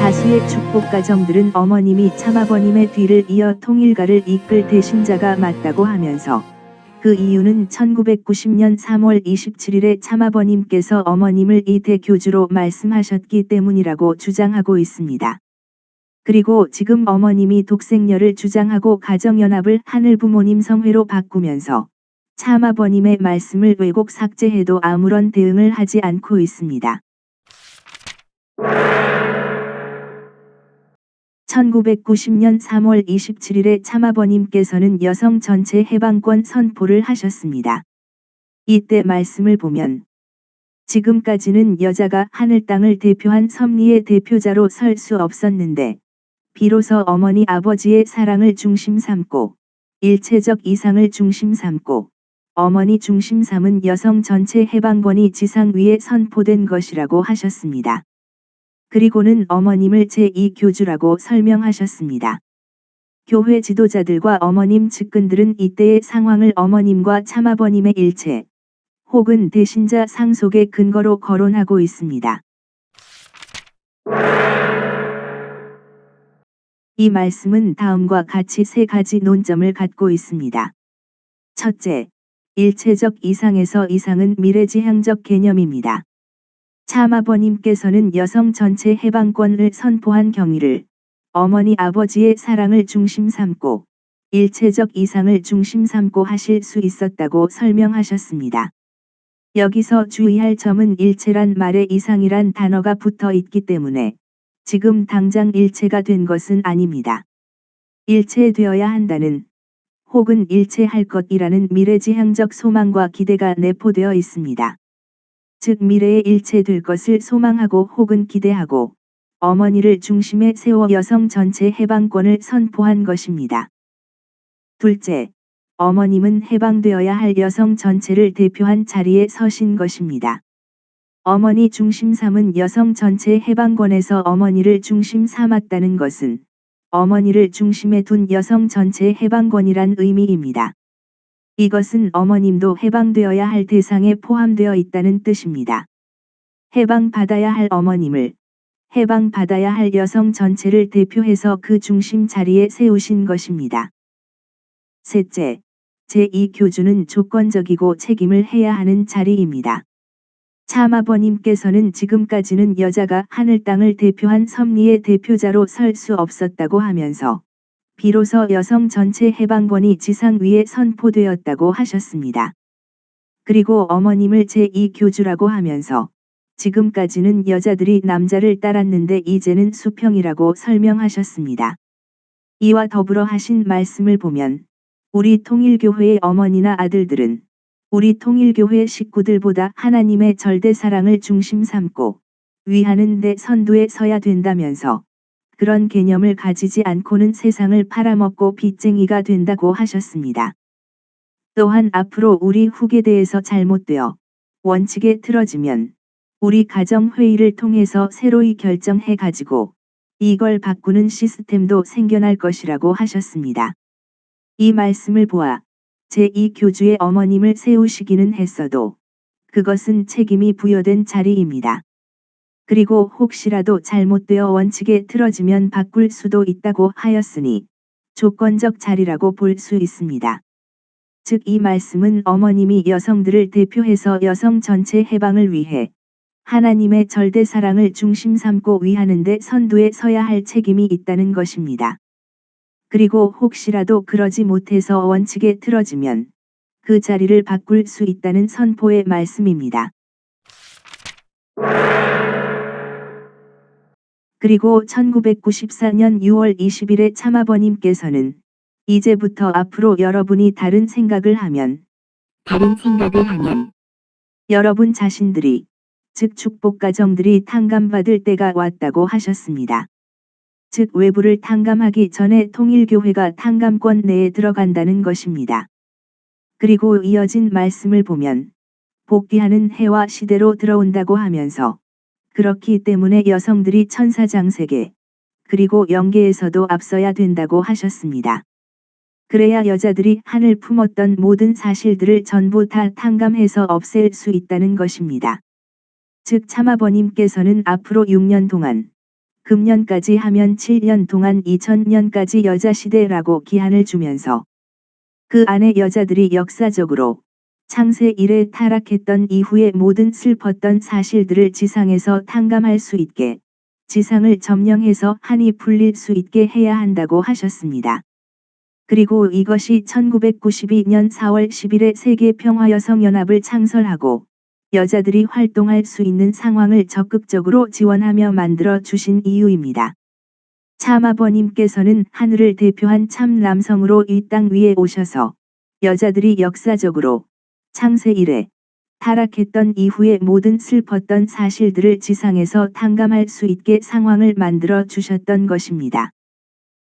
다수의 축복 가정들은 어머님이 참아버님의 뒤를 이어 통일가를 이끌 대신자가 맞다고 하면서 그 이유는 1990년 3월 27일에 참아버님께서 어머님을 이 대교주로 말씀하셨기 때문이라고 주장하고 있습니다. 그리고 지금 어머님이 독생녀를 주장하고 가정연합을 하늘부모님 성회로 바꾸면서 참아버님의 말씀을 왜곡 삭제해도 아무런 대응을 하지 않고 있습니다. 1990년 3월 27일에 참아버님께서는 여성 전체 해방권 선포를 하셨습니다. 이때 말씀을 보면 지금까지는 여자가 하늘 땅을 대표한 섭리의 대표자로 설 수 없었는데 비로소 어머니 아버지의 사랑을 중심 삼고 일체적 이상을 중심 삼고 어머니 중심 삼은 여성 전체 해방권이 지상 위에 선포된 것이라고 하셨습니다. 그리고는 어머님을 제2교주라고 설명하셨습니다. 교회 지도자들과 어머님 측근들은 이때의 상황을 어머님과 참아버님의 일체 혹은 대신자 상속의 근거로 거론하고 있습니다. 이 말씀은 다음과 같이 세 가지 논점을 갖고 있습니다. 첫째, 일체적 이상에서 이상은 미래지향적 개념입니다. 참아버님께서는 여성 전체 해방권을 선포한 경위를 어머니 아버지의 사랑을 중심 삼고 일체적 이상을 중심 삼고 하실 수 있었다고 설명하셨습니다. 여기서 주의할 점은 일체란 말에 이상이란 단어가 붙어 있기 때문에 지금 당장 일체가 된 것은 아닙니다. 일체되어야 한다는 혹은 일체할 것이라는 미래지향적 소망과 기대가 내포되어 있습니다. 즉 미래에 일체될 것을 소망하고 혹은 기대하고 어머니를 중심에 세워 여성 전체 해방권을 선포한 것입니다. 둘째, 어머님은 해방되어야 할 여성 전체를 대표한 자리에 서신 것입니다. 어머니 중심 삼은 여성 전체 해방권에서 어머니를 중심 삼았다는 것은 어머니를 중심에 둔 여성 전체 해방권이란 의미입니다. 이것은 어머님도 해방되어야 할 대상에 포함되어 있다는 뜻입니다. 해방받아야 할 어머님을 해방받아야 할 여성 전체를 대표해서 그 중심 자리에 세우신 것입니다. 셋째, 제2교주는 조건적이고 책임을 해야 하는 자리입니다. 참아버님께서는 지금까지는 여자가 하늘 땅을 대표한 섭리의 대표자로 설 수 없었다고 하면서 비로소 여성 전체 해방권이 지상 위에 선포되었다고 하셨습니다. 그리고 어머님을 제2교주라고 하면서 지금까지는 여자들이 남자를 따랐는데 이제는 수평이라고 설명하셨습니다. 이와 더불어 하신 말씀을 보면 우리 통일교회의 어머니나 아들들은 우리 통일교회 식구들보다 하나님의 절대 사랑을 중심 삼고 위하는 데 선두에 서야 된다면서 그런 개념을 가지지 않고는 세상을 팔아먹고 빚쟁이가 된다고 하셨습니다. 또한 앞으로 우리 후계대에서 잘못되어 원칙에 틀어지면 우리 가정회의를 통해서 새로이 결정해 가지고 이걸 바꾸는 시스템도 생겨날 것이라고 하셨습니다. 이 말씀을 보아 제2교주의 어머님을 세우시기는 했어도 그것은 책임이 부여된 자리입니다. 그리고 혹시라도 잘못되어 원칙에 틀어지면 바꿀 수도 있다고 하였으니 조건적 자리라고 볼 수 있습니다. 즉 이 말씀은 어머님이 여성들을 대표해서 여성 전체 해방을 위해 하나님의 절대 사랑을 중심 삼고 위하는 데 선두에 서야 할 책임이 있다는 것입니다. 그리고 혹시라도 그러지 못해서 원칙에 틀어지면 그 자리를 바꿀 수 있다는 선포의 말씀입니다. 그리고 1994년 6월 20일에 참아버님께서는 이제부터 앞으로 여러분이 다른 생각을 하면 여러분 자신들이 즉 축복 가정들이 탕감받을 때가 왔다고 하셨습니다. 즉 외부를 탕감하기 전에 통일교회가 탕감권 내에 들어간다는 것입니다. 그리고 이어진 말씀을 보면 복귀하는 해와 시대로 들어온다고 하면서 그렇기 때문에 여성들이 천사장세계 그리고 영계에서도 앞서야 된다고 하셨습니다. 그래야 여자들이 하늘 품었던 모든 사실들을 전부 다 탕감해서 없앨 수 있다는 것입니다. 즉 참아버님께서는 앞으로 6년 동안 금년까지 하면 7년 동안 2000년까지 여자시대라고 기한을 주면서 그 안에 여자들이 역사적으로 창세 이래 타락했던 이후의 모든 슬펐던 사실들을 지상에서 탕감할 수 있게 지상을 점령해서 한이 풀릴 수 있게 해야 한다고 하셨습니다. 그리고 이것이 1992년 4월 10일에 세계평화여성연합을 창설하고 여자들이 활동할 수 있는 상황을 적극적으로 지원하며 만들어 주신 이유입니다. 참아버님께서는 하늘을 대표한 참 남성으로 이 땅 위에 오셔서 여자들이 역사적으로 창세 이래 타락했던 이후의 모든 슬펐던 사실들을 지상에서 탕감할 수 있게 상황을 만들어 주셨던 것입니다.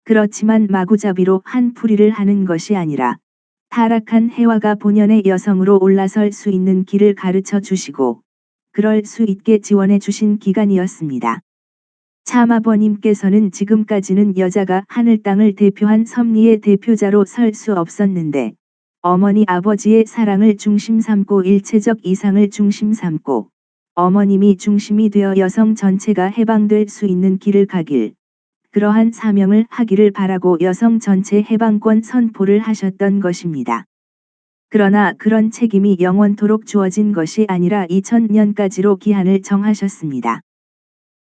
그렇지만 마구잡이로 한풀이를 하는 것이 아니라 타락한 해와가 본연의 여성으로 올라설 수 있는 길을 가르쳐 주시고 그럴 수 있게 지원해 주신 기간이었습니다. 참아버님께서는 지금까지는 여자가 하늘 땅을 대표한 섭리의 대표자로 설 수 없었는데 어머니 아버지의 사랑을 중심 삼고 일체적 이상을 중심 삼고 어머님이 중심이 되어 여성 전체가 해방될 수 있는 길을 가길 그러한 사명을 하기를 바라고 여성 전체 해방권 선포를 하셨던 것입니다. 그러나 그런 책임이 영원토록 주어진 것이 아니라 2000년까지로 기한을 정하셨습니다.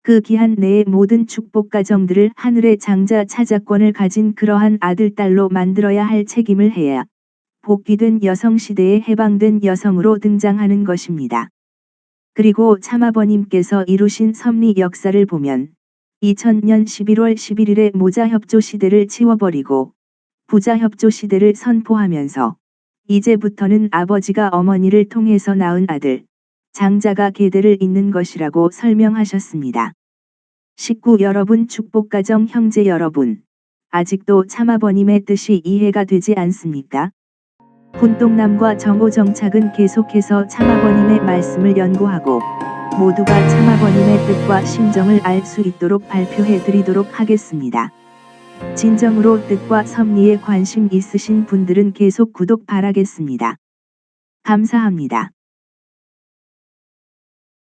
그 기한 내에 모든 축복 가정들을 하늘의 장자 차자권을 가진 그러한 아들 딸로 만들어야 할 책임을 해야 복귀된 여성 시대에 해방된 여성으로 등장하는 것입니다. 그리고 참아버님께서 이루신 섭리 역사를 보면 2000년 11월 11일에 모자협조 시대를 치워버리고 부자협조 시대를 선포하면서 이제부터는 아버지가 어머니를 통해서 낳은 아들, 장자가 계대를 잇는 것이라고 설명하셨습니다. 식구 여러분 축복가정 형제 여러분, 아직도 참아버님의 뜻이 이해가 되지 않습니까? 분동남과 정오정착은 계속해서 참아버님의 말씀을 연구하고 모두가 참아버님의 뜻과 심정을 알 수 있도록 발표해 드리도록 하겠습니다. 진정으로 뜻과 섭리에 관심 있으신 분들은 계속 구독 바라겠습니다. 감사합니다.